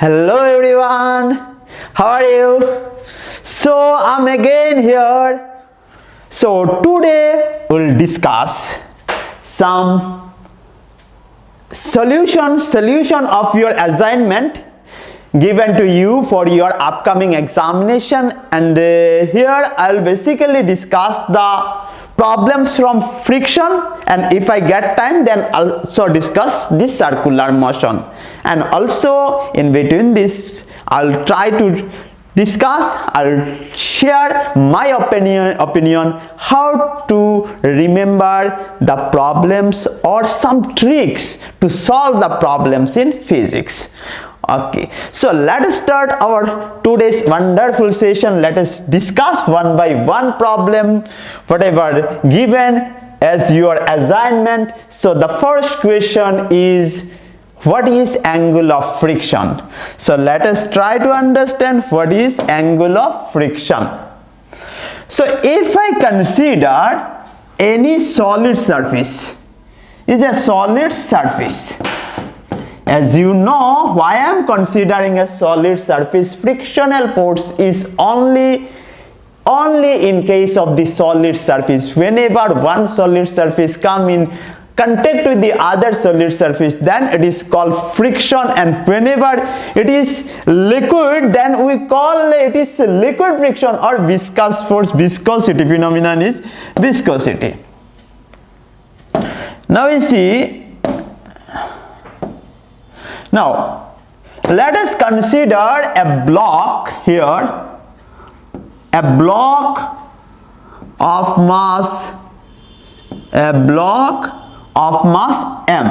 Hello everyone, how are you? So I'm again here. So today we'll discuss some solution of your assignment given to you for your upcoming examination, and here I'll basically discuss the problems from friction, and if I get time then I'll also discuss this circular motion, and also in between this I'll try to I'll share my opinion how to remember the problems or some tricks to solve the problems in physics. Okay, so let us start our today's wonderful session. Let us discuss one by one problem, whatever given as your assignment. So the first question is, what is angle of friction? So let us try to understand what is angle of friction. So if I consider any solid surface is a solid surface, as you know, why I am considering a solid surface, frictional force is only in case of the solid surface. Whenever one solid surface come in contact with the other solid surface, then it is called friction, and whenever it is liquid, then we call it is liquid friction or viscous force. Viscosity phenomenon is viscosity. Now we see. Now let us consider a block here, a block of mass m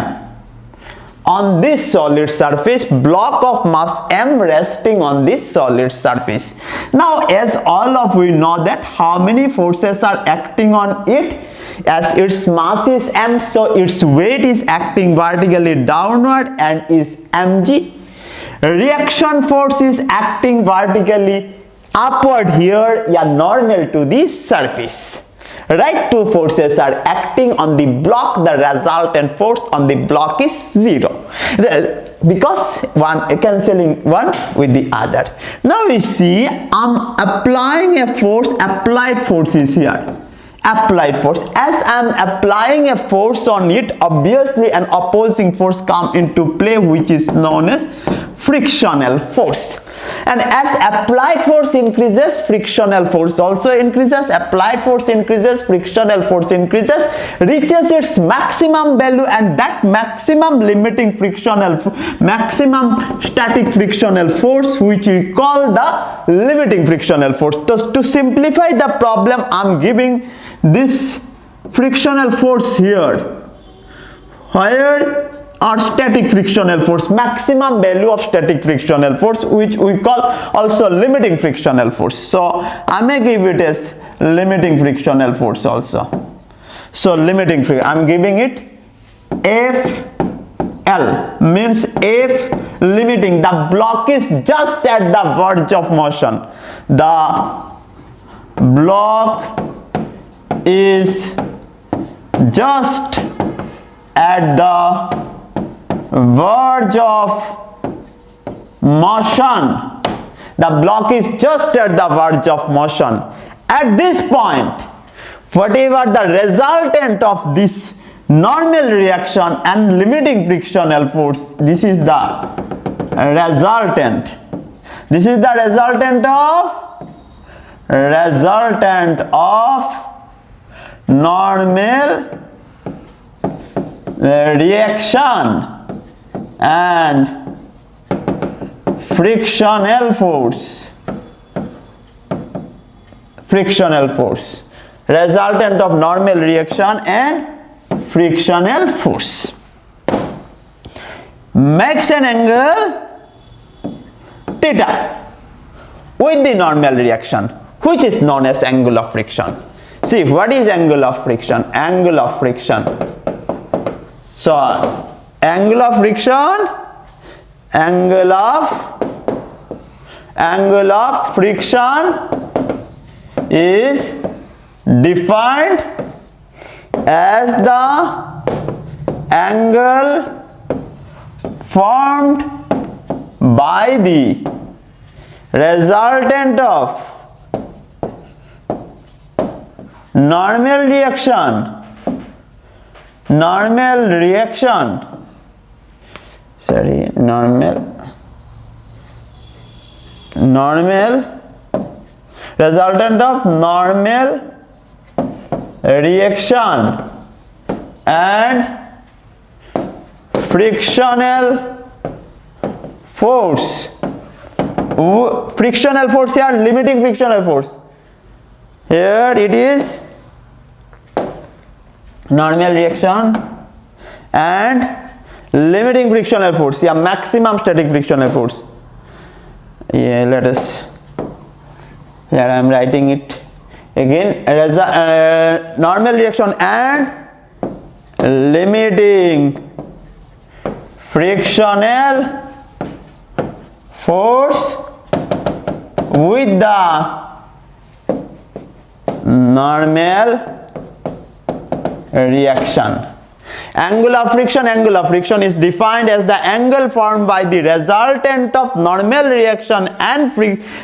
on this solid surface, block of mass m resting on this solid surface. Now as all of we know that how many forces are acting on it, as its mass is m, so its weight is acting vertically downward and is mg. Reaction force is acting vertically upward here, normal to this surface. Right, two forces are acting on the block. The resultant force on the block is 0 because one cancelling one with the other. Now we see I'm applying a force. Applied force is here. Applied force. As I am applying a force on it, obviously an opposing force come into play, which is known as frictional force. And as applied force increases, frictional force also increases. Applied force increases, frictional force increases, reaches its maximum value, and that maximum maximum static frictional force, which we call the limiting frictional force. To simplify the problem, I'm giving this frictional force here, where or static frictional force, maximum value of static frictional force, which we call also limiting frictional force. So I may give it as limiting frictional force also. So limiting friction, I'm giving it FL, means F limiting. The block is just at the verge of motion. The block is just at the verge of motion. The block is just at the verge of motion. At this point, whatever the resultant of this normal reaction and limiting frictional force, this is the resultant. This is the resultant of normal reaction and frictional force. Resultant of normal reaction and frictional force makes an angle theta with the normal reaction, which is known as angle of friction. See, what is angle of friction? Angle of friction. So angle of friction is defined as the angle formed by the resultant of normal reaction resultant of normal reaction and frictional force. Frictional force here, limiting frictional force. Here it is normal reaction and limiting frictional force, yeah, maximum static frictional force. Yeah, let us, here I am writing it again, normal reaction and limiting frictional force with the normal reaction. Angle of friction is defined as the angle formed by the resultant of normal reaction and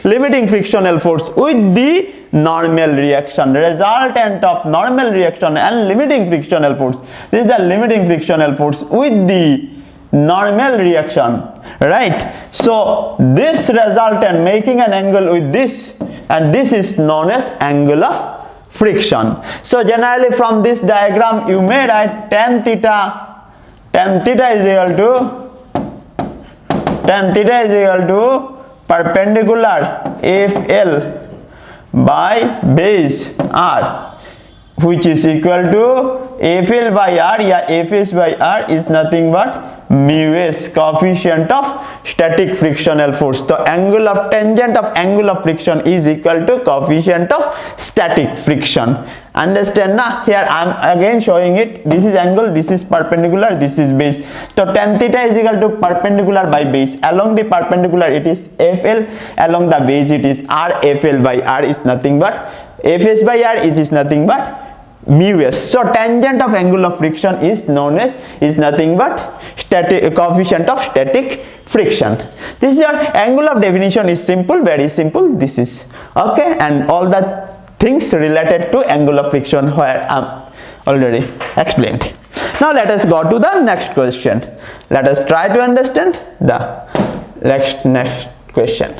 limiting frictional force with the normal reaction. Resultant of normal reaction and limiting frictional force. This is the limiting frictional force with the normal reaction, right? So this resultant making an angle with this, and this is known as angle of friction. So generally from this diagram you may write tan theta is equal to perpendicular FL by base R, which is equal to FL by R, yeah, FS by R is nothing but mu s, coefficient of static frictional force. The angle of tangent of angle of friction is equal to coefficient of static friction. Understand now? Here I am again showing it. This is angle, this is perpendicular, this is base. So tan theta is equal to perpendicular by base. Along the perpendicular it is FL, along the base it is R. FL by R is nothing but Fs by R, it is nothing but mu s. So tangent of angle of friction is known as, is nothing but static coefficient of static friction. This is your angle of definition is simple, very simple. This is okay, and all the things related to angle of friction where I already explained. Now let us go to the next question. Let us try to understand the next question.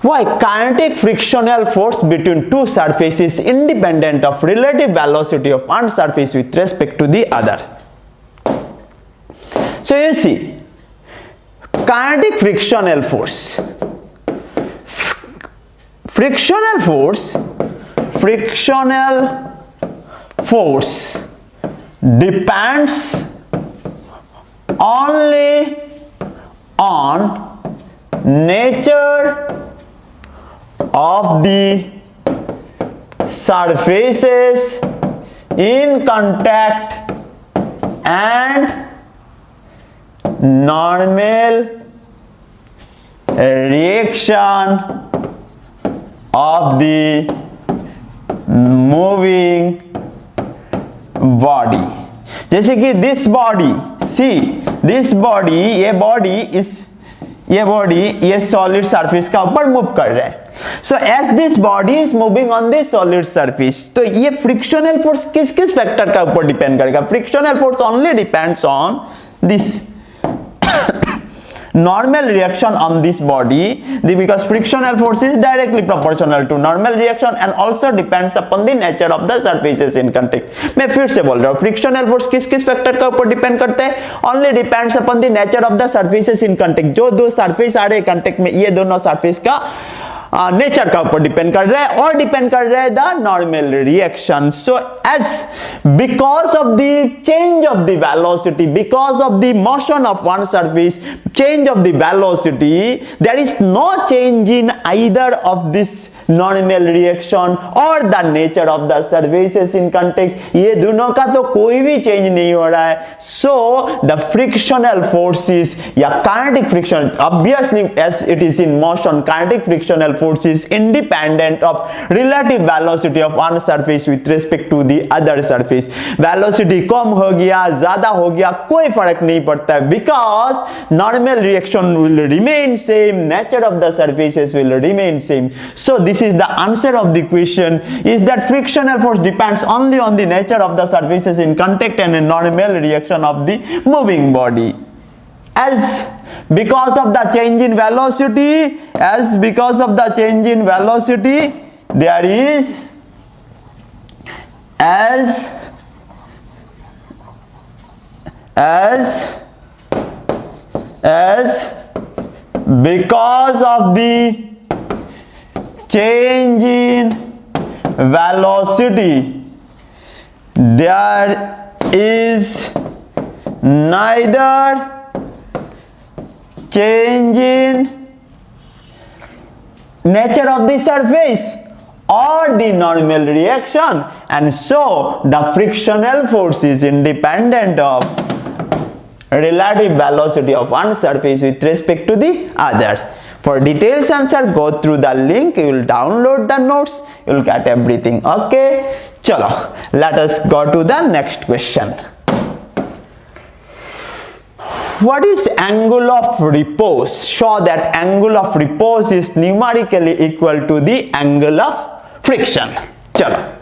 Why kinetic frictional force between two surfaces is independent of relative velocity of one surface with respect to the other? So you see, kinetic frictional force depends only on nature of the surfaces in contact and normal reaction of the moving body. जैसे कि this body, see this body, ये solid surface का ऊपर move कर रहा है. So as this body is moving on this solid surface, तो ये frictional force किस factor का ऊपर depend करेगा? Frictional force only depends on this normal reaction on this body, because frictional force is directly proportional to normal reaction and also depends upon the nature of the surfaces in contact. मैं फिर से बोल रहा हूँ, frictional force किस factor का ऊपर depend करते हैं? Only depends upon the nature of the surfaces in contact. जो दो सरफेस आ रहे contact में, ये दोनों सरफेस का नेचर का ऊपर डिपेंड कर रहा है और डिपेंड कर रहा है the normal reaction. So as because of the change of the velocity, because of the motion of one surface, change of the velocity, there is no change in either of this normal reaction or the nature of the surfaces in contact, ये दोनों का तो कोई भी change नहीं हो रहा है. So the frictional forces या kinetic friction, obviously as it is in motion, kinetic frictional force is independent of relative velocity of one surface with respect to the other surface. Velocity कम हो गया ज्यादा हो गया कोई फर्क नहीं पड़ता है, because normal reaction will remain same, nature of the surfaces will remain same. So this is the answer of the question, is that frictional force depends only on the nature of the surfaces in contact and a normal reaction of the moving body. As because of the change in velocity, there is because of the change in velocity, there is neither change in nature of the surface or the normal reaction, and so the frictional force is independent of relative velocity of one surface with respect to the other. For details answer, go through the link, you will download the notes, you will get everything. Okay, chalo, let us go to the next question. What is angle of repose? Show that angle of repose is numerically equal to the angle of friction. Chalo,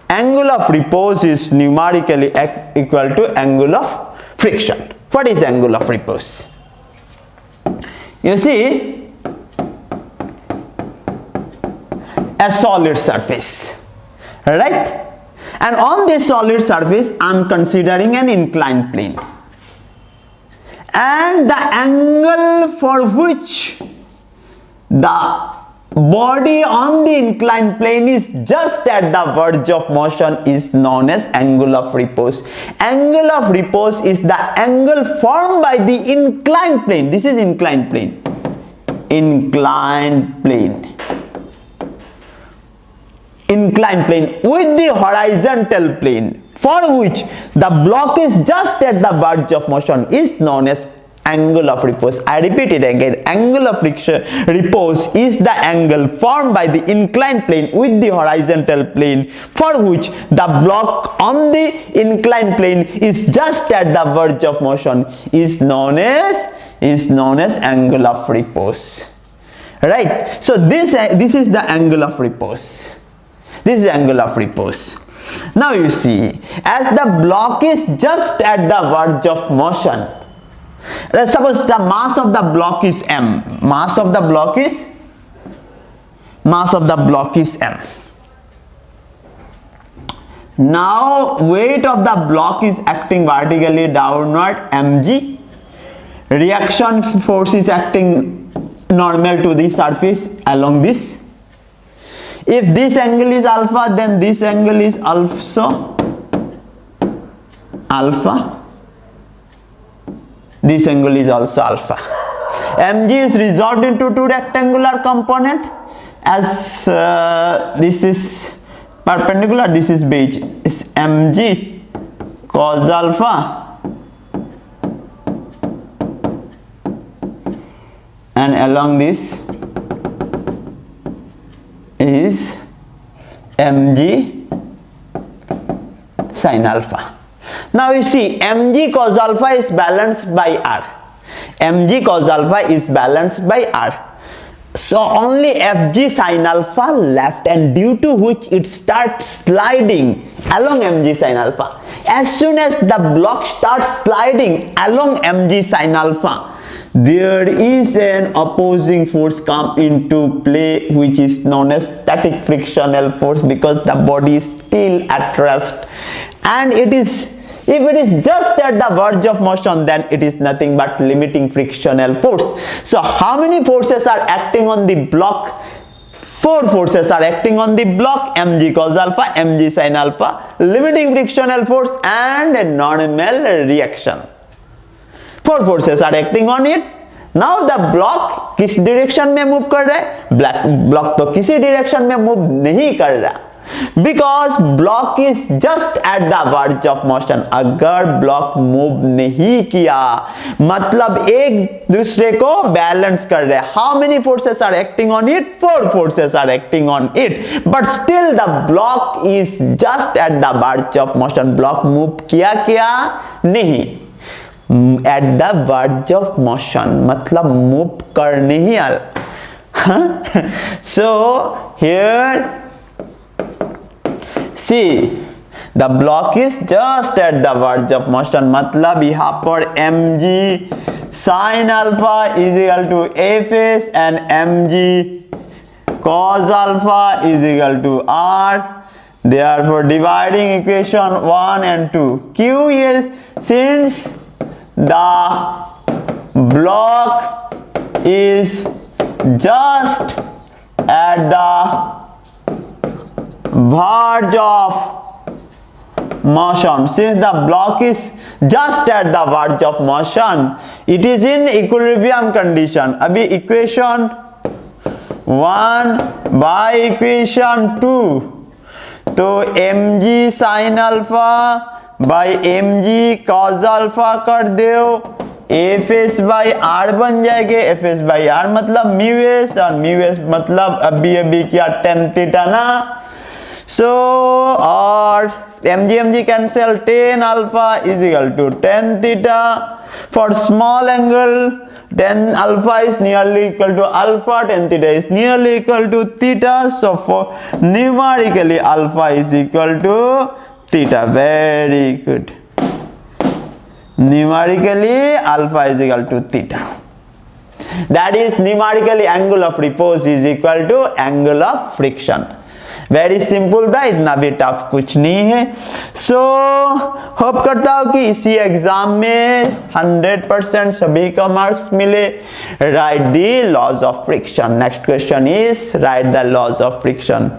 angle of repose is numerically equal to angle of friction. What is angle of repose? You see, a solid surface, right? And on this solid surface I am considering an inclined plane, and the angle for which the body on the inclined plane is just at the verge of motion is known as angle of repose. Angle of repose is the angle formed by the inclined plane. This is inclined plane. Inclined plane with the horizontal plane, for which the block is just at the verge of motion, is known as angle of repose. I repeat it again, angle of repose is the angle formed by the inclined plane with the horizontal plane, for which the block on the inclined plane is just at the verge of motion, is known as angle of repose. Right? So this is the angle of repose. This is angle of repose. Now you see, as the block is just at the verge of motion, suppose the mass of the block is m. Mass of the block is m. Now weight of the block is acting vertically downward, mg. Reaction force is acting normal to the surface along this. If this angle is alpha, then this angle is also alpha. This angle is also alpha. Mg is resolved into two rectangular component, as this is perpendicular, this is base. Is mg cos alpha, and along this is mg sin alpha. Now you see, mg cos alpha is balanced by r. Mg cos alpha is balanced by r. So only fg sin alpha left, and due to which it starts sliding along mg sin alpha. As soon as the block starts sliding along mg sin alpha, there is an opposing force come into play, which is known as static frictional force, because the body is still at rest, and if it is just at the verge of motion, then it is nothing but limiting frictional force. So how many forces are acting on the block? 4 forces are acting on the block: mg cos alpha, mg sin alpha, limiting frictional force, and a normal reaction. 4 forces are acting on it. Now the block किस direction में move कर रहा है? Block तो किसी direction में move नहीं कर रहा, because block is just at the verge of motion. अगर ब्लॉक मूव नहीं किया मतलब एक दूसरे को बैलेंस कर रहे हैं। How many forces are acting on it? 4 forces are acting on it, but still the block is just at the verge of motion. Block move किया क्या? नहीं, at the verge of motion मतलब move कर नहीं आ रहा। So here see the block is just at the verge of motion, मतलब यहाँ पर mg sin alpha is equal to fs and mg cos alpha is equal to r, therefore dividing equation 1 and 2 q is, since the block is just at the verge of motion, since the block is just at the verge of motion, it is in equilibrium condition। अभी equation 1 by equation 2, तो mg sin alpha by mg cos alpha कर दो, fs by r बन जाएंगे। fs by r मतलब mu S, और mu S मतलब अभी क्या tan थीटा ना। So or mg cancel, tan alpha is equal to tan theta। For small angle tan alpha is nearly equal to alpha, tan theta is nearly equal to theta, so for numerically alpha is equal to theta। Very good, numerically alpha is equal to theta, that is numerically angle of repose is equal to angle of friction। Very simple था, इतना भी tough कुछ नहीं है। So hope करता हूं कि इसी एग्जाम में 100% सभी का मार्क्स मिले। Write the laws of friction. Next question is write the laws of friction.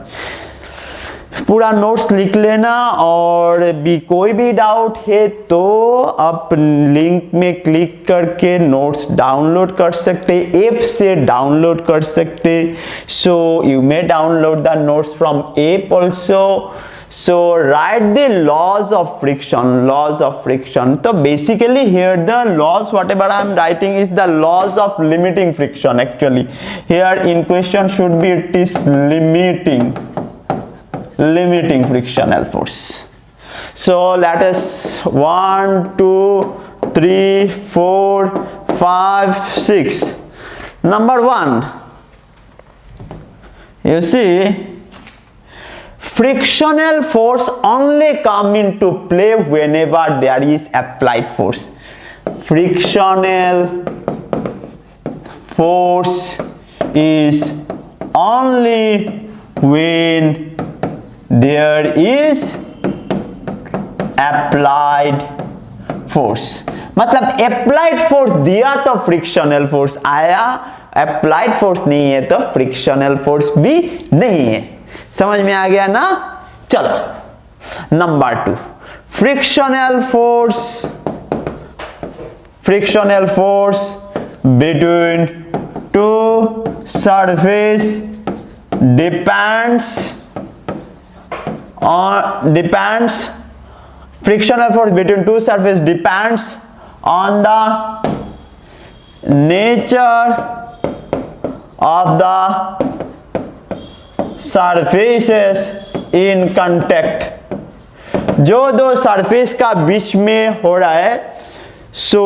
पूरा नोट्स लिख लेना, और भी कोई भी डाउट है तो आप लिंक में क्लिक करके नोट्स डाउनलोड कर सकते, ऐप से डाउनलोड कर सकते। So you may download the notes from app also. So write the laws of friction. Laws of friction, तो basically here the laws whatever I am writing is the laws of limiting friction. Actually here in question should be it is limiting frictional force। So let us 1 2 3 4 5 6 number 1, you see frictional force only come into play whenever there is applied force। Frictional force is only when there is applied force। मतलब applied force दिया तो frictional force आया, applied force नहीं है तो frictional force भी नहीं है। समझ में आ गया ना? चलो number 2, frictional force between two surface frictional force between two surfaces depends on the nature of the surfaces in contact। जो दो सरफेस का बीच में हो रहा है, सो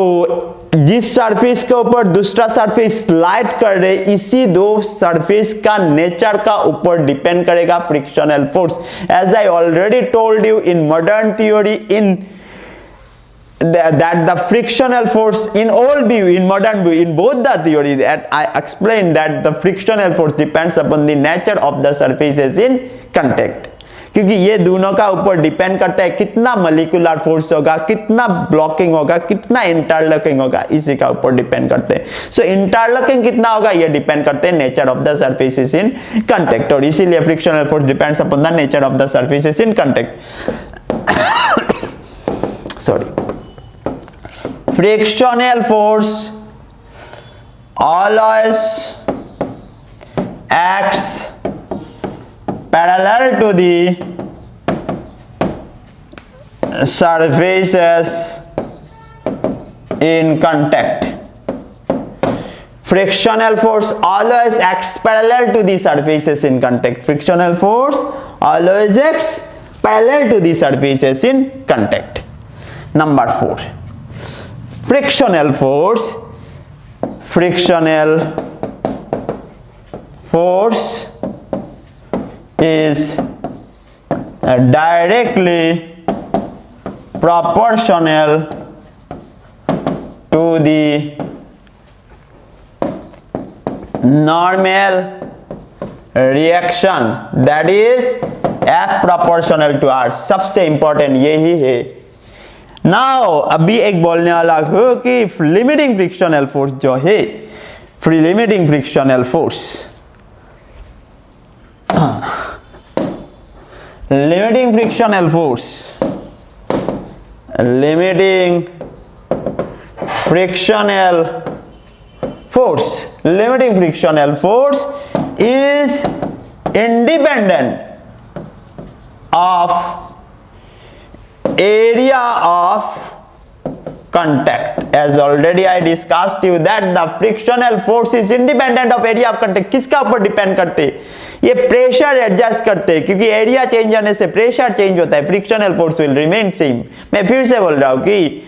जिस सरफेस के ऊपर दूसरा सरफेस स्लाइड कर रहे, इसी दो सरफेस का नेचर का ऊपर डिपेंड करेगा frictional force. As I already told you in modern theory in that the frictional force in all view, in modern view, in both the theory that I explained that the frictional force depends upon the nature of the surfaces in contact। क्योंकि ये दोनों का ऊपर depend करता है कितना molecular force होगा, कितना ब्लॉकिंग होगा, कितना इंटरलॉकिंग होगा, इसी का ऊपर डिपेंड करते हैं। सो इंटरलॉकिंग कितना होगा ये डिपेंड करते हैं nature of the surfaces in contact, और इसीलिए frictional force depends upon the nature of the surfaces in contact. Sorry, frictional force always acts parallel to the surfaces in contact. Frictional force always acts parallel to the surfaces in contact. Frictional force always acts parallel to the surfaces in contact. Number 4. Frictional force is directly proportional to the normal reaction, that is F proportional to R. सबसे important यही है. Now अभी एक बोलने वाला हूँ कि limiting frictional force जो है, limiting frictional force, limiting frictional force, limiting frictional force is independent of area of contact. As already I discussed you that the frictional force is independent of area of contact. किसका ऊपर depend करते? ये pressure adjust करते हैं, क्योंकि area change होने से pressure change होता है. Frictional force will remain same. मैं फिर से बोल रहा हूँ कि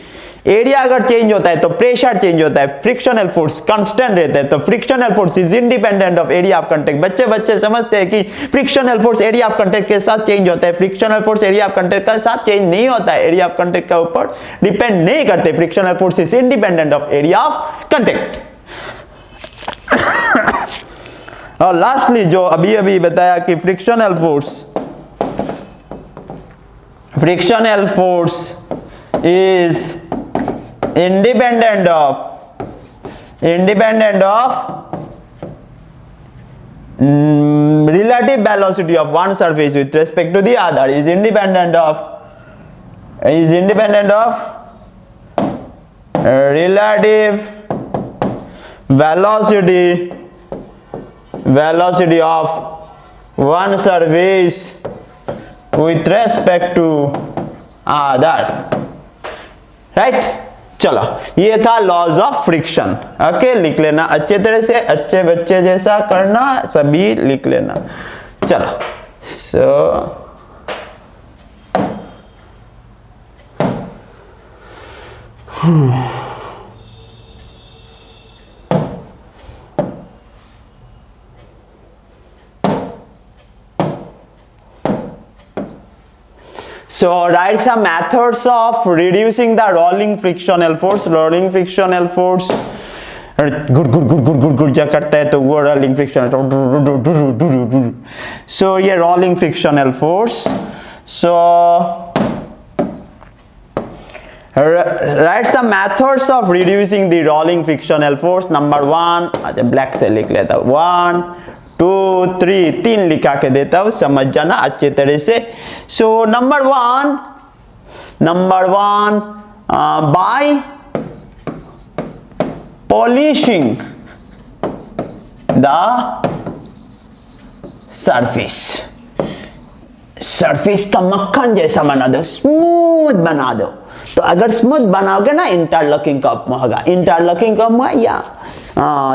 एरिया अगर चेंज होता है तो प्रेशर चेंज होता है. फ्रिक्शनल फोर्स कांस्टेंट रहता है. तो frictional force is independent of area of contact. बच्चे समझते हैं कि frictional force area of contact के साथ चेंज होता है. Frictional force area of contact के साथ चेंज नहीं होता है. एरिया ऑफ कांटेक्ट के ऊपर डिपेंड नहीं करते. Frictional force is independent of area of contact. और लास्टली जो अभी बताया कि frictional force is independent of relative velocity of one surface with respect to the other, is independent of relative velocity of one surface with respect to other. Right. चलो, ये था laws of friction. Okay, लिख लेना अच्छे तरह से, अच्छे बच्चे जैसा करना, सभी लिख लेना. चलो, So write some methods of reducing the rolling frictional force. Rolling frictional force good जब करता है तो वो rolling frictional. So ये rolling frictional force. So write some methods of reducing the rolling frictional force. Number 1, अच्छा black से लिख लेता हूँ. 1 2 3 3 लिखा के देता हूँ, समझ जाना अच्छे तरह से. So number one by polishing the surface का मक्खन जैसा बना दो, स्मूथ बना दो. तो अगर स्मूथ बनाओगे ना, इंटरलॉकिंग कम होगा. इंटरलॉकिंग कम हुआ या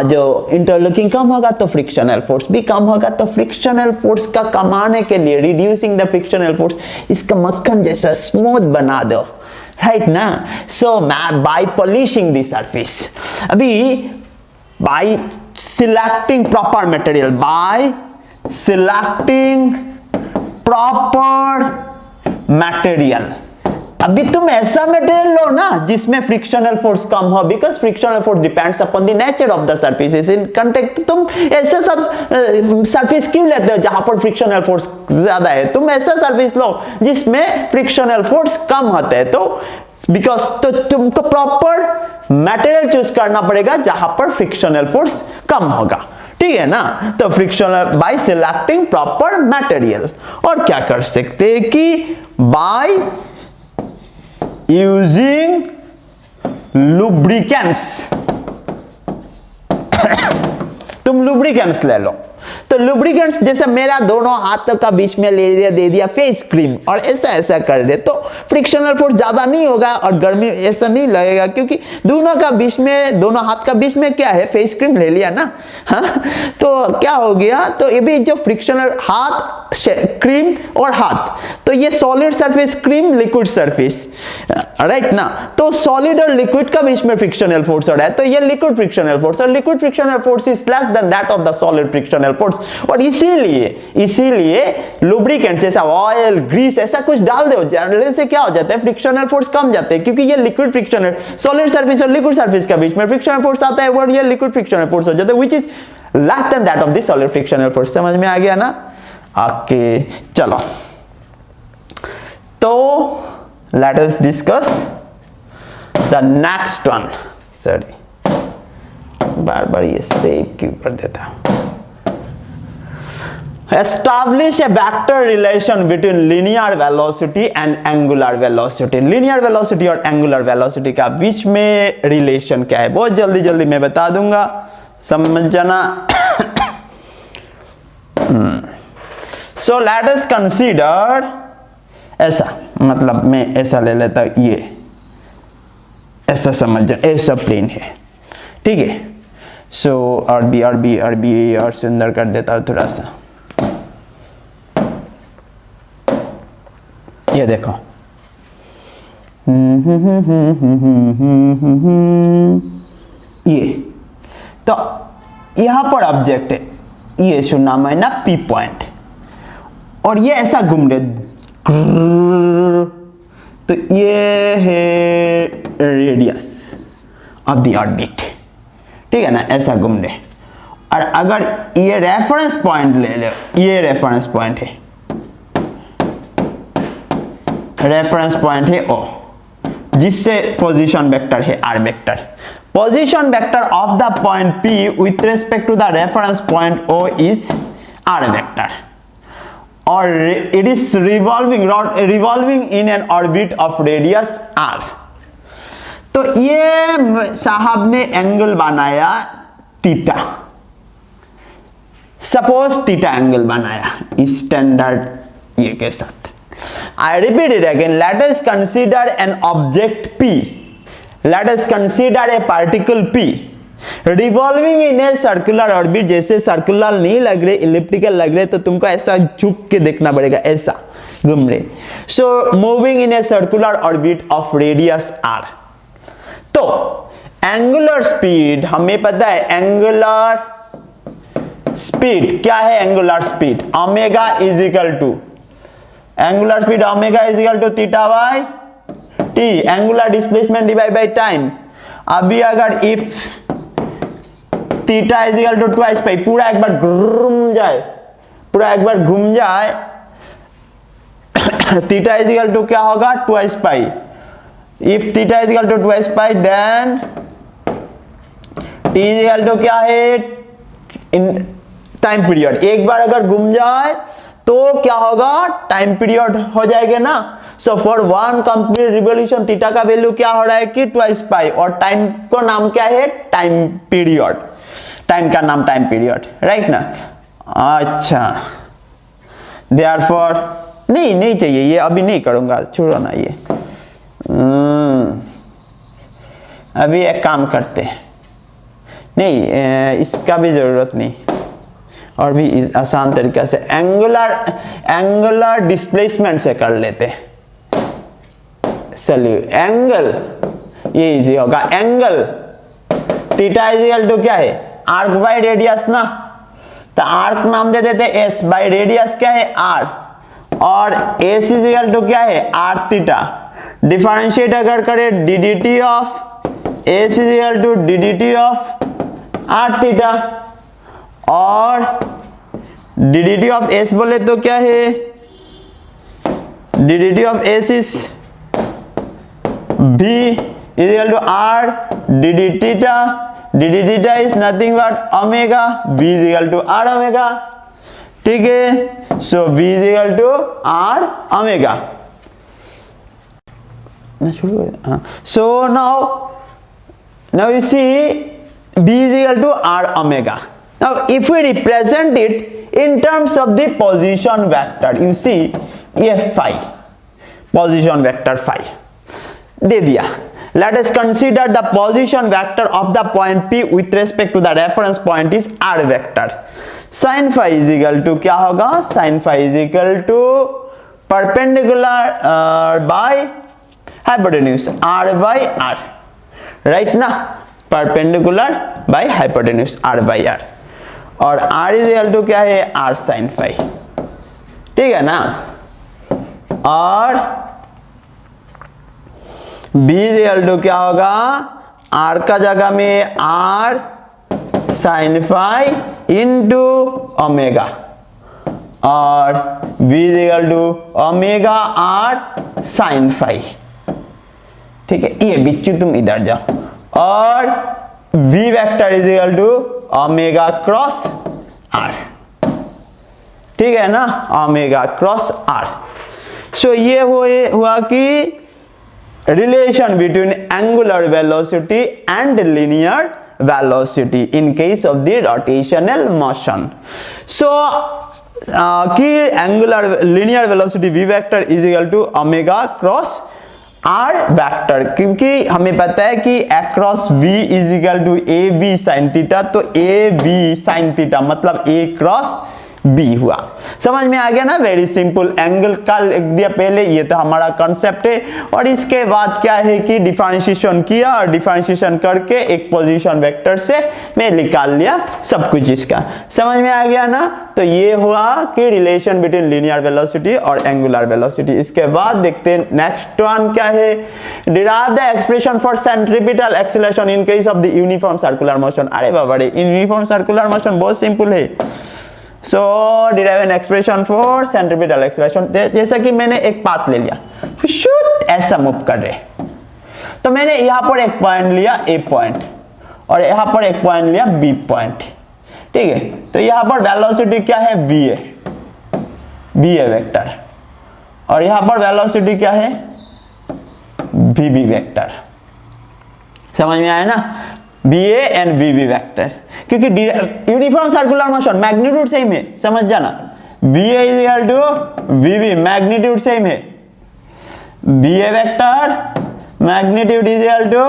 जो इंटरलॉकिंग कम होगा तो फ्रिक्शनल फोर्स भी कम होगा. तो फ्रिक्शनल फोर्स का कमाने के लिए, रिड्यूसिंग द फ्रिक्शनल फोर्स, इसका मक्खन जैसा स्मूथ बना दो. राइट ना. सो बाय पॉलिशिंग द सरफेस. अभी bye selecting proper material, bye selecting proper material. अभी तुम ऐसा मटेरियल लो ना जिसमें फ्रिक्शनल फोर्स कम हो, because frictional force depends upon the nature of the surfaces in contact. तुम ऐसा सब सरफेस क्यों लेते हो जहां पर फ्रिक्शनल फोर्स ज्यादा है? तुम ऐसा सरफेस लो जिसमें फ्रिक्शनल फोर्स कम होते हैं. तो बिकॉज तो तुमको प्रॉपर मटेरियल चूज करना पड़ेगा जहां पर फ्रिक्शनल फोर्स कम होगा. ठीक है ना. तो frictional bye selecting proper material. और क्या कर सकते हैं कि बाय यूजिंग lubricants लुब्रिकेंट्स ले लो। तो लुब्रिकेंट्स जैसे मेरा दोनों हाथ का बीच में ले दिया, दे दिया फेस क्रीम और ऐसा ऐसा कर दे, तो फ्रिक्शनल फोर्स ज्यादा नहीं होगा और गर्मी ऐसा नहीं लगेगा, क्योंकि दोनों का बीच में, दोनों हाथ का बीच में क्या है, फेस क्रीम ले लिया ना। हाँ, तो क्या हो गया, तो ये भी जो फ्रिक्शनल हाथ क्रीम और हाथ, तो ये solid surface cream, liquid surface, right ना। तो सॉलिड और लिक्विड का बीच में फ्रिक्शनल फोर्स हो रहा है, तो ये लिक्विड फ्रिक्शनल फोर्स, और liquid frictional force is less than that of the solid frictional force. और इसीलिए लुब्रिकेंट जैसा ऑयल, ग्रीस ऐसा कुछ डाल दो, डालने से क्या हो जाता है, फ्रिक्शनल फोर्स कम जाते हैं, क्योंकि ये लिक्विड फ्रिक्शनल, सॉलिड सरफेस और लिक्विड सरफेस के बीच में फ्रिक्शनल फोर्स आता है और ये लिक्विड फ्रिक्शनल फोर्स हो जाता है, which is less than that of the solid frictional force. समझ में आ गया ना? ओके, चलो तो let us discuss the next one. Sorry, बार बार ये सेव क्यों कर देता। Establish a vector relation between linear velocity and angular velocity. Linear velocity और angular velocity का बीच में रिलेशन क्या है, बहुत जल्दी जल्दी मैं बता दूंगा, समझ जाना। So let us consider, ऐसा, मतलब मैं ऐसा ले लेता हूं, ये ऐसा समझ जाए, ऐसा प्लेन है, ठीक है। सो अरबी और सुंदर कर देता हूं थोड़ा सा, ये देखो, ये तो यहां पर ऑब्जेक्ट है, ये सुनना मैं ना पी पॉइंट, और ये ऐसा घूम रहे, तो ये है रेडियस ऑफ द ऑर्बिट, ठीक है ना, ऐसा घूम रहे। और अगर ये रेफरेंस पॉइंट ले लो, ये रेफरेंस पॉइंट है, रेफरेंस पॉइंट है ओ, जिससे पोजीशन वेक्टर है r vector. Position vector of the point P with respect to the reference point O is r vector, और it is revolving in an orbit of radius r। तो ये साहब ने angle बनाया theta, suppose theta angle बनाया standard ये के साथ। I repeat it again, let us consider an object P, let us consider a particle P revolving in a circular orbit. जैसे सर्कुलर नहीं लग रहे, इलिप्टिकल लग रहे, तो तुमको ऐसा झुक के देखना पड़ेगा, ऐसा घूम रहे। So moving in a circular orbit of radius r। तो एंगुलर स्पीड हमें पता है, एंगुलर स्पीड क्या है, angular speed omega is equal to, angular speed omega is equal to theta by T, angular displacement divide by time. अभी अगर if theta is equal to twice pi, पूरा एक बार घूम जाए, पूरा एक बार घूम जाए, थीटा इज इक्वल टू क्या होगा, twice pi. If theta is equal to twice pi, then t is equal to क्या है, इन टाइम पीरियड। एक बार अगर घूम जाए तो क्या होगा, टाइम पीरियड हो जाएगा ना। So for one complete revolution theta का वैल्यू क्या हो रहा है कि ट्वाइस पाई, और टाइम को नाम क्या है, टाइम पीरियड, टाइम का नाम टाइम पीरियड, राइट ना। अच्छा, देयरफॉर नहीं चाहिए ये, अभी नहीं करूंगा, छोड़ो ना ये। अभी एक काम करते हैं, नहीं इसका भी जरूरत नहीं, और भी आसान तरीके से एंगुलर डिस्प्लेसमेंट से कर लेते हैं। चलिए, एंगल ये इजी होगा, angle theta is equal to क्या है, आर्क बाय रेडियस ना, तो आर्क नाम दे देते एस, बाय रेडियस क्या है आर, और एस इज इक्वल टू क्या है आर थीटा। डिफरेंशिएट अगर करें ddT of S is equal to ddT of R theta, और ddT ऑफ एस बोले तो क्या है, ddT of S is v is equal to r dd theta, dd theta is nothing but omega, v is equal to r omega, ठीक है। so v is equal to r omega। so now you see v is equal to r omega, Now if we represent it in terms of the position vector, you see ये phi, position vector phi दे दिया. Let us consider the position vector of the point P with respect to the reference point is r vector. Sin phi is equal to क्या होगा? Sin phi is equal to perpendicular by hypotenuse r by r, right ना? Perpendicular by hypotenuse r by r, और r is equal to क्या है? r sin phi, ठीक है ना? और b is equal to क्या होगा? r का जगह में r sin phi into omega, और v is equal to omega r sin phi, ठीक है? ये बिच्चू तुम इधर जाओ, और v vector is equal to omega cross r, ठीक है ना? Omega cross r. सो ये हुआ कि relation between angular velocity and linear velocity in case of the rotational motion. So कि angular linear velocity v vector is equal to omega cross r vector, क्योंकि हमें पता है कि across v is equal to a v sin theta, तो a v sin theta मतलब a cross b हुआ. समझ में आ गया ना? Very simple. एंगल का लिख दिया पहले, ये तो हमारा कॉन्सेप्ट है. और इसके बाद क्या है कि डिफरेंशिएशन किया, और डिफरेंशिएशन करके एक पोजीशन वेक्टर से मैं निकाल लिया सब कुछ इसका. समझ में आ गया ना? तो ये हुआ कि रिलेशन बिटवीन लीनियर वेलोसिटी और एंगुलर वेलोसिटी. इसके बाद देखते हैं नेक्स्ट वन क्या है. Derive the expression for centripetal acceleration in case of the uniform circular motion. अरे बाबा रे, यूनिफॉर्म सर्कुलर मोशन बहुत सिंपल है. So derive an expression for centripetal acceleration. जैसा कि मैंने एक पाथ ले लिया, ऐसा मूव कर रहे, तो मैंने यहाँ पर एक पॉइंट लिया A पॉइंट, और यहाँ पर एक पॉइंट लिया B पॉइंट, ठीक है? तो यहाँ पर वेलोसिटी क्या है? VA वेक्टर, और यहाँ पर वेलोसिटी क्या है? VB vector. समझ में आया ना? BA एंड VB वेक्टर, क्योंकि uniform circular motion magnitude same है, समझ जाना. BA is equal to VB, magnitude same है. BA vector magnitude is equal to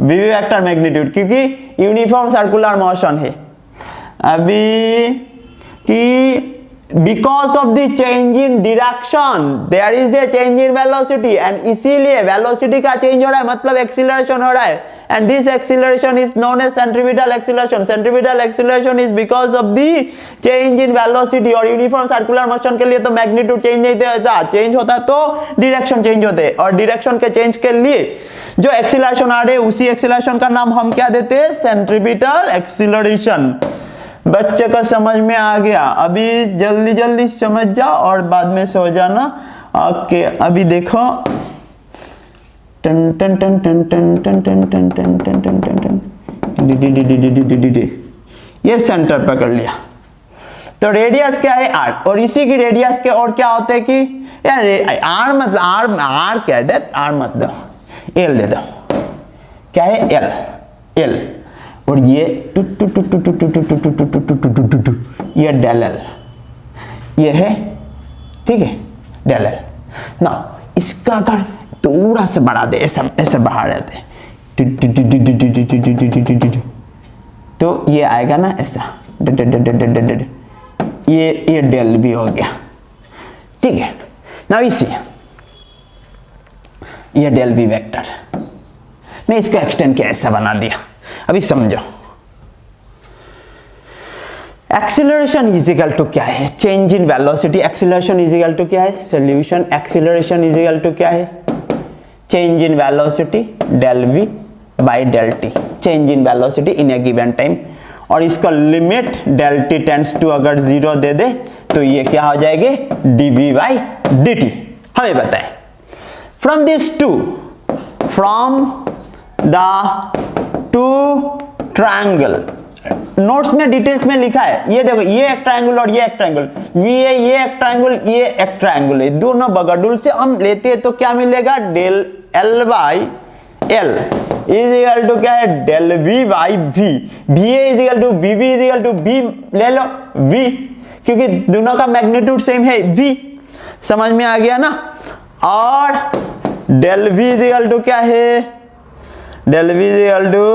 VB vector magnitude, क्योंकि यूनिफॉर्म सर्कुलर मोशन है. अभी कि because of the change in direction there is a change in velocity, and इसीलिए velocity का change हो रहा है मतलब acceleration हो रहा है, and this acceleration is known as centripetal acceleration. Centripetal acceleration is because of the change in velocity. और uniform circular motion के लिए तो magnitude change नहीं होता, change होता तो direction change होते हैं, और direction के change के लिए जो acceleration आ रहे हैं उसी acceleration का नाम हम क्या देते हैं? centripetal acceleration. बच्चे को समझ में आ गया? अभी जल्दी जल्दी समझ जाओ और बाद में सो जाना. ओके, अभी देखो, टन टन टन टन टन टन टन टन टन टन टन टन टन, ये सेंटर पकड़ लिया. तो रेडियस क्या है? r, और इसी की रेडियस के और क्या होते हैं कि यार r मतलब r क्या है? r मत दो, l दे दो. क्या है? l. और ये ये डेल एल, ये है, ठीक है? Del L. ना इसका अगर थोड़ा सा बढ़ा दे, ऐसा ऐसा बढ़ा देते, तो ये आएगा ना ऐसा, ये डेल भी हो गया, ठीक है ना? इसी ये डेल बी वेक्टर मैं इसका एक्सटेंड किया, ऐसा बना दिया. अभी समझो, एक्सीलरेशन इज इक्वल टू क्या है? Change in velocity. Acceleration is equal to क्या है? Solution. Acceleration is equal to क्या है? Change in velocity del v by del t. Change in velocity in a given time, और इसका limit del t tends to अगर 0 दे दे तो ये क्या हो जाएंगे? dv by dt. हमें पता है. From this two, from the two triangle, notes में डिटेल्स में लिखा है. ये देखो, ये एक ट्रायंगल और ये एक ट्रायंगल, ये एक ट्रायंगल, ये एक ट्रायंगल है. दोनों बगडुल से हम लेते हैं तो क्या मिलेगा? Del l by l is equal to क्या है, del V by V, V A is equal to V V is equal to V ले लो वी, क्योंकि दोनों का मैग्नीट्यूड सेम है वी, समझ में आ गया ना। और del V is equal to क्या है, del V is equal to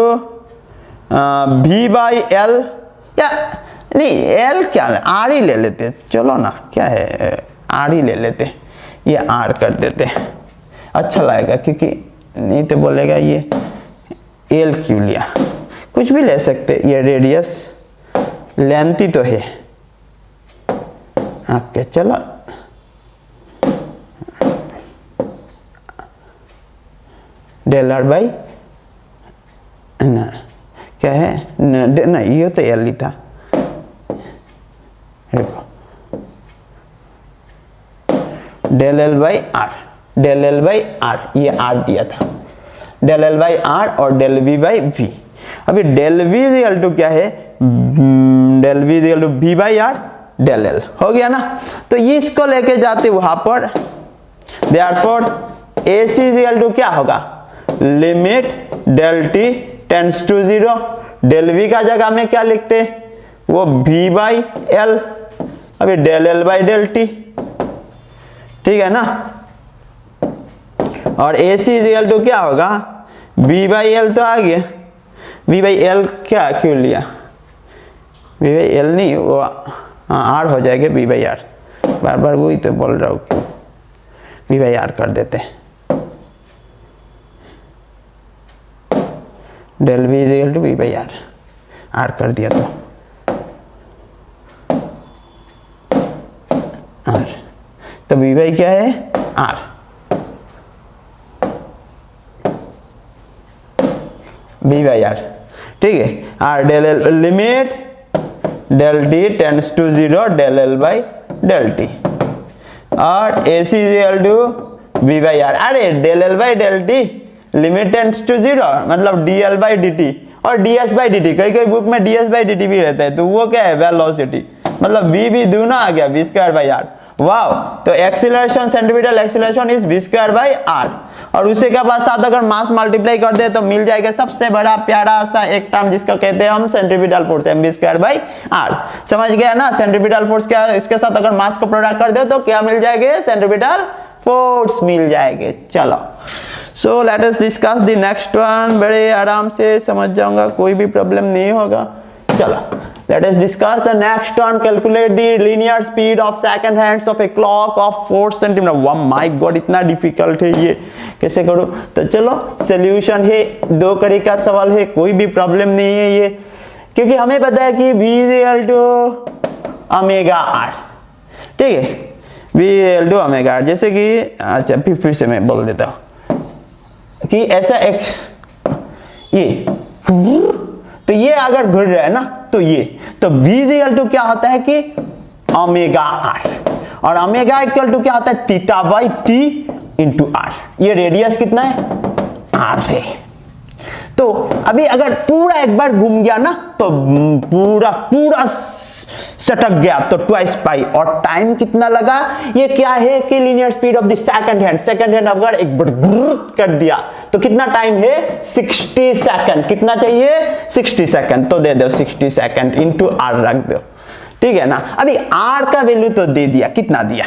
V by L, या नहीं एल क्या आर ही ले लेते, चलो ना क्या है आर ही ले लेते, ये आर कर देते, अच्छा लगेगा, क्योंकि नहीं तो बोलेगा ये एल क्यों लिया, कुछ भी ले सकते, ये रेडियस लेंथ ही तो है। ओके चलो डेल आर बाई क्या है ना, ये तो एल ही था, del L by R, del L by R, ये आर दिया था, डेल एल बाई आर और डेल वी बाई वी। अभी del V is equal to क्या है, del V is equal to V by R del L, हो गया ना। तो ये इसको लेके जाते वहां पर, therefore A C is equal to क्या होगा, limit del T tends to 0, del V का जगह में क्या लिखते, वो v बाई एल, अभी del L by del T, ठीक है ना। और A C is equal to क्या होगा, v बाई एल तो आ गया, v बाई एल क्या क्यों लिया, v बाई एल नहीं, वो आर हो जाएगा, v बाई आर, बार बार वही तो बोल रहा हूँ, v बाई आर कर देते, del V is equal to v by R, R कर दिया तो आर, तो v बाई क्या है आर, v बाई आर, ठीक है। R del L limit del T tends to 0 del L by del T, और A C is equal to v by R, अरे del L by del T limit tends to 0 मतलब D L by D T और D S by D T, कई कई book में D S by D T भी रहता है, तो वो क्या है वेलोसिटी, मतलब v भी दूना आ गया v square by r, wow. तो acceleration centripetal acceleration is v square by are, और उसी के बाद साथ अगर मास मल्टीप्लाई कर दे तो मिल जाएगा सबसे बड़ा प्यारा सा एक टर्म जिसको कहते हैं हम centripetal force, mv square by आर, समझ गया ना। सेंट्रीपिटल फोर्स क्या, इसके साथ अगर मास को प्रोडक्ट कर दे तो क्या मिल जाएंगे, सेंट्रीपिटल फोर्स मिल जाएंगे। चलो so let us discuss the next one, बड़े आराम से समझ जाऊंगा, कोई भी प्रॉब्लम नहीं होगा। चलो let us discuss the next one, calculate the linear speed of second hands of a clock of 4 cm। oh my god इतना डिफिकल्ट है ये, कैसे करूं, तो चलो सॉल्यूशन है, 2 कड़ी का सवाल है, कोई भी प्रॉब्लम नहीं है ये, क्योंकि हमें पता है कि v is equal to omega r, ठीक है, v is equal to omega r, जैसे कि अच्छा फिर से मैं बोल देता हूं कि ऐसा एक ये, तो ये अगर घूर रहा है ना, तो ये तो v इक्वल टू क्या होता है कि ओमेगा r, और ओमेगा इक्वल टू क्या होता है theta by T into r, ये रेडियस कितना है r है। तो अभी अगर पूरा एक बार घूम गया ना तो पूरा सटक गया तो ट्वाइस पाई, और टाइम कितना लगा, ये क्या है कि linear speed of the second hand अगर एक बार कर दिया तो कितना टाइम है 60 सेकंड, कितना चाहिए 60 सेकंड, तो दे दो 60 सेकंड इंटू आर रख दो, ठीक है ना। अभी आर का वैल्यू तो दे दिया, कितना दिया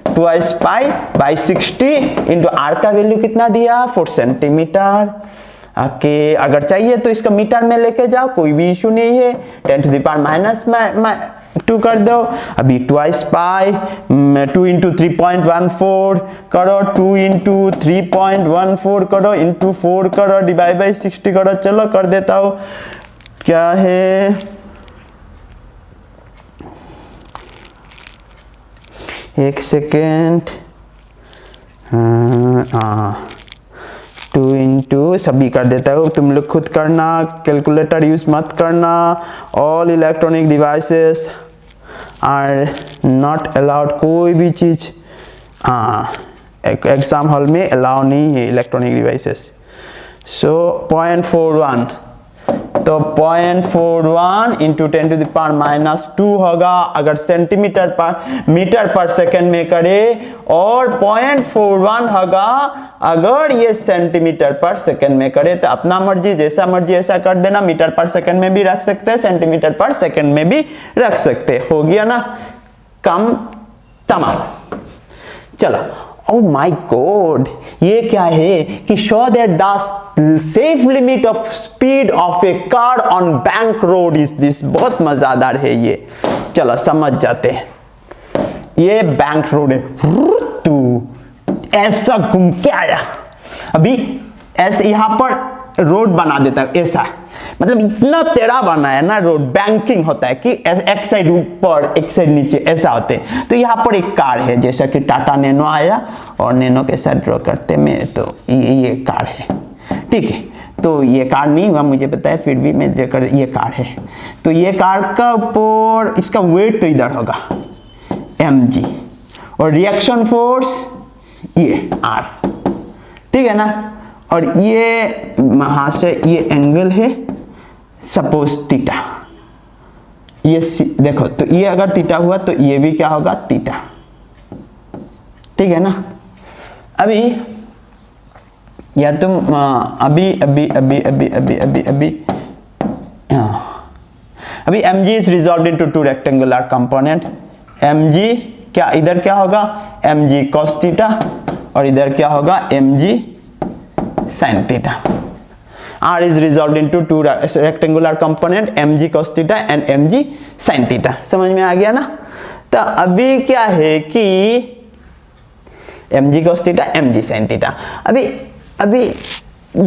twice pi by 60 into R का वैल्यू कितना दिया 4 सेंटीमीटर। ओके अगर चाहिए तो इसका मीटर में लेके जाओ, कोई भी इशू नहीं है, 10 टू द पावर माइनस में 2 कर दो। अभी ट्वाइस पाई 2 इंटू 3.14 करो, 2 इंटू 3.14 करो, इंटू 4 करो, डिवाइड बाई 60 करो। चलो कर देता हूँ, क्या है एक सेकेंड, 2 इंटू सभी कर देता हूँ, तुम लोग खुद करना, कैलकुलेटर यूज मत करना। All electronic devices are not allowed, कोई भी चीज एग्जाम हॉल में अलाउ नहीं है इलेक्ट्रॉनिक डिवाइसेस। सो 0.41 तो 0.41 इंटू 10⁻⁻2 होगा अगर मीटर पर सेकंड में करे, और 0.41 होगा अगर ये सेंटीमीटर पर सेकंड में करे। तो अपना मर्जी, जैसा मर्जी ऐसा कर देना, मीटर पर सेकंड में भी रख सकते हैं, सेंटीमीटर पर सेकंड में भी रख सकते हैं। हो गया ना कम तमाम। चलो, ओ माय गॉड, ये क्या है कि show that the safe limit of speed of A car on bank road is this. बहुत मजेदार है ये, चलो समझ जाते हैं। ये बैंक रोड है, तू ऐसा घूम के आया, अभी ऐसे यहां पर रोड बना देता है ऐसा, मतलब इतना टेढ़ा बना है ना रोड। बैंकिंग होता है कि एक साइड ऊपर एक साइड नीचे ऐसा होते हैं। तो यहाँ पर एक कार है, जैसा कि टाटा नैनो आया और नैनो के साथ ड्रॉ करते में, तो ये कार है, ठीक है। तो ये कार नहीं हुआ मुझे पता है, फिर भी मैं ये कार है। तो ये कार का ऊपर इसका वेट तो इधर होगा mg, और रिएक्शन फोर्स ये r, ठीक है ना। और ये वहां से ये एंगल है सपोज थीटा, ये देखो, तो ये अगर थीटा हुआ तो ये भी क्या होगा थीटा, ठीक है ना। अभी या तुम अभी mg is resolved into two rectangular component. mg क्या इधर क्या होगा mg cos थीटा, और इधर क्या होगा mg sin theta. r is resolved into two rectangular component mg cos theta and mg sin theta। समझ में आ गया ना। तो अभी क्या है कि mg cos theta mg sin theta, अभी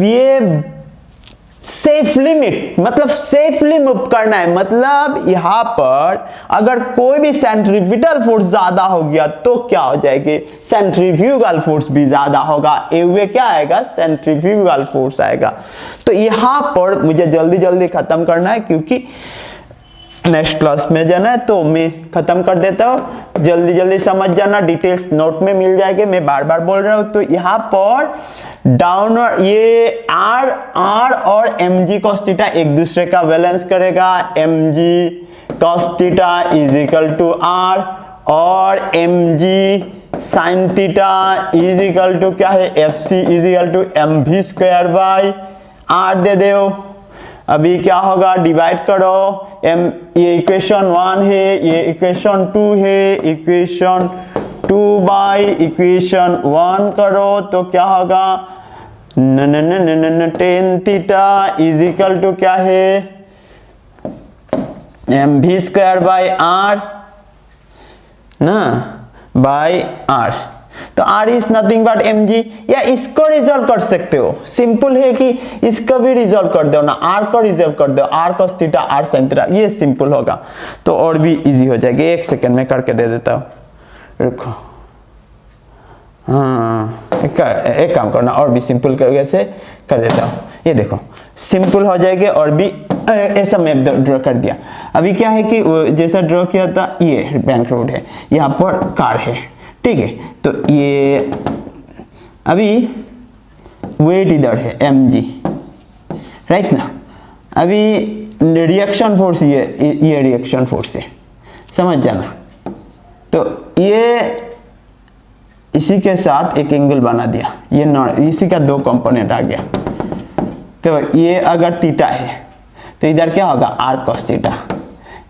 ये सेफ लिमिट, मतलब सेफली मूव करना है। मतलब यहां पर अगर कोई भी सेंट्रीपिटल फोर्स ज्यादा हो गया तो क्या हो जाएगी, सेंट्रीफ्यूगल फोर्स भी ज्यादा होगा। ये क्या आएगा, सेंट्रीफ्यूगल फोर्स आएगा। तो यहां पर मुझे जल्दी जल्दी खत्म करना है क्योंकि नेक्स्ट क्लास में जाना है, तो मैं खत्म कर देता हूँ। जल्दी जल्दी समझ जाना, डिटेल्स नोट में मिल जाएंगे, मैं बार बार बोल रहा हूँ। तो यहाँ पर डाउनवर्ड ये r और mg cos थीटा एक दूसरे का बैलेंस करेगा। mg cos theta is equal to r, और mg sin theta is equal to क्या है, fc is equal to mv square by r दे दो। अभी क्या होगा, डिवाइड करो, ये इक्वेशन 1 है, ये इक्वेशन 2 है, इक्वेशन 2 बाई इक्वेशन 1 करो तो क्या होगा, tan theta is equal to क्या है, mv स्क्वायर बाई r ना बाई r। तो r is nothing but mg। या इसको रिजॉल्व कर सकते हो, सिंपल है कि इसको भी रिजॉल्व कर दो ना, r को रिजॉल्व कर दो, r cos theta r sin theta, ये सिंपल होगा तो और भी इजी हो जाएगी। एक सेकंड में करके दे देता हूँ, रुको। हाँ, एक काम करना, और भी सिंपल करके से कर देता हूँ। ये देखो सिंपल हो जाएगी, और भी ऐसा मैप ड्रॉ कर दिया। अभी क्या है कि जैसा ड्रॉ किया था, ये बैंक रोड है, यहाँ पर कार है, ठीक है। तो ये अभी वेट इधर है mg, राइट ना। अभी रिएक्शन फोर्स ये रिएक्शन फोर्स है, समझ जाना। तो ये इसी के साथ एक एंगल बना दिया, ये इसी का दो कंपोनेंट आ गया। तो ये अगर थीटा है तो इधर क्या होगा r cos थीटा,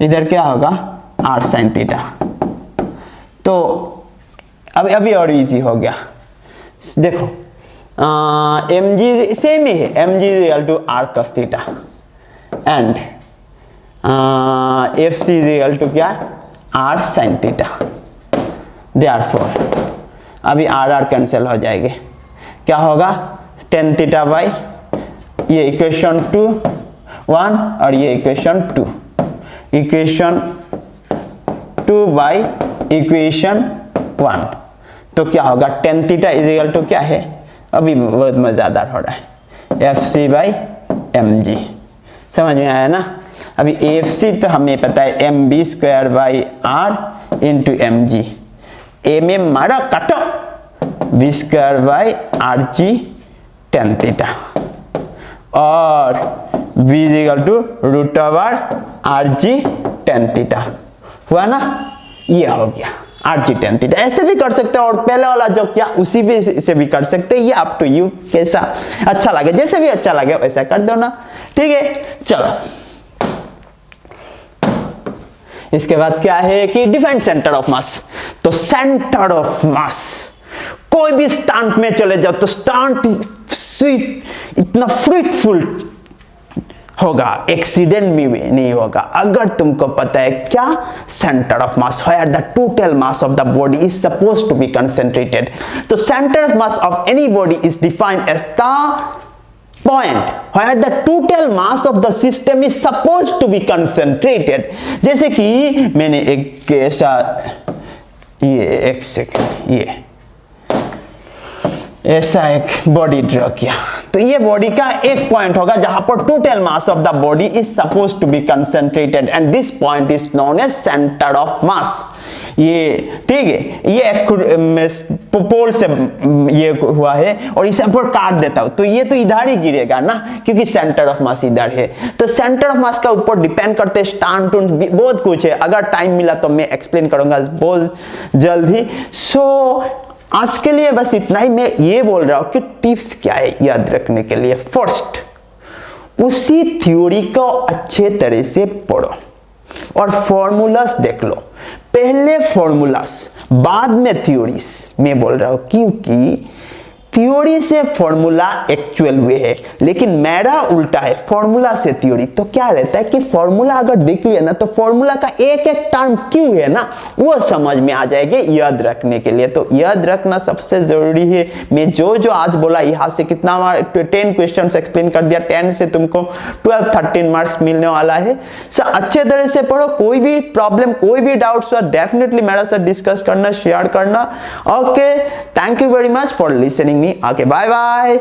इधर क्या होगा r sin थीटा। तो अभी और इजी हो गया, देखो mg सेम ही है, mg is equal to r cos theta and fc is equal to क्या, r sin थीटा। देयरफॉर अभी r कैंसिल हो जाएंगे, क्या होगा tan थीटा बाई ये इक्वेशन 1 और ये इक्वेशन 2, इक्वेशन 2 बाई इक्वेशन 1। तो क्या होगा tan theta is equal to क्या है, अभी बहुत मजेदार हो रहा है, fc बाई mg। समझ में आया ना। अभी fc तो हमें पता है mb square by r into mg, a में मारा काटो b square by rg tan theta, और v is equal to root over R G tan theta, हुआ ना, ये हो गया आर जी टेन थीटा। ऐसे भी कर सकते हो और पहले वाला जो किया उसी भी से भी कर सकते हैं, ये अप टू यू, कैसा अच्छा लगे, जैसे भी अच्छा लगे वैसा कर दो ना, ठीक है। चलो इसके बाद क्या है कि डिफाइन सेंटर ऑफ मास। तो सेंटर ऑफ मास, कोई भी स्टंट में चले जाओ तो स्टंट इतना फ्रूटफुल होगा, एक्सीडेंट भी नहीं होगा अगर तुमको पता है क्या, centre of mass, where the total mass of the body is supposed to be concentrated. तो centre of mass of any body is defined as the point where the total mass of the system is supposed to be concentrated। जैसे कि मैंने एक ऐसा, ये एक second, ये ऐसा एक बॉडी ड्रॉ किया, तो ये बॉडी का एक पॉइंट होगा जहां पर total mass of the body is supposed to be concentrated and this point is known as centre of mass. ये ठीक है, ये एक पोल से ये हुआ है और इसे पर काट देता हूं तो ये तो इधर ही गिरेगा ना, क्योंकि सेंटर ऑफ मास इधर है। तो सेंटर ऑफ मास का ऊपर डिपेंड करते स्टांट बहुत कुछ है, अगर टाइम मिला तो मैं एक्सप्लेन करूंगा बहुत जल्द ही। सो आज के लिए बस इतना ही। मैं ये बोल रहा हूं कि टिप्स क्या है याद रखने के लिए। फर्स्ट, उसी थ्योरी को अच्छे तरह से पढ़ो और फॉर्मूलास देख लो, पहले फॉर्मूलास बाद में थ्योरीज। मैं बोल रहा हूं क्योंकि थ्योरी से फॉर्मूला एक्चुअल वे है, लेकिन मेरा उल्टा है, फॉर्मूला से थ्योरी। तो क्या रहता है कि फॉर्मूला अगर देख लिया ना तो फॉर्मूला का एक एक टर्म क्यों है ना वो समझ में आ जाएगा याद रखने के लिए। तो याद रखना सबसे जरूरी है। मैं जो जो आज बोला यहाँ से कितना 10 क्वेश्चंस एक्सप्लेन कर दिया, 10 से तुमको 12-13 मार्क्स मिलने वाला है। सब अच्छे तरह से पढ़ो, कोई भी प्रॉब्लम कोई भी डाउट्स हुआ डेफिनेटली मेरे साथ डिस्कस करना, शेयर करना। Okay, thank you very much for listening me. Okay, bye bye.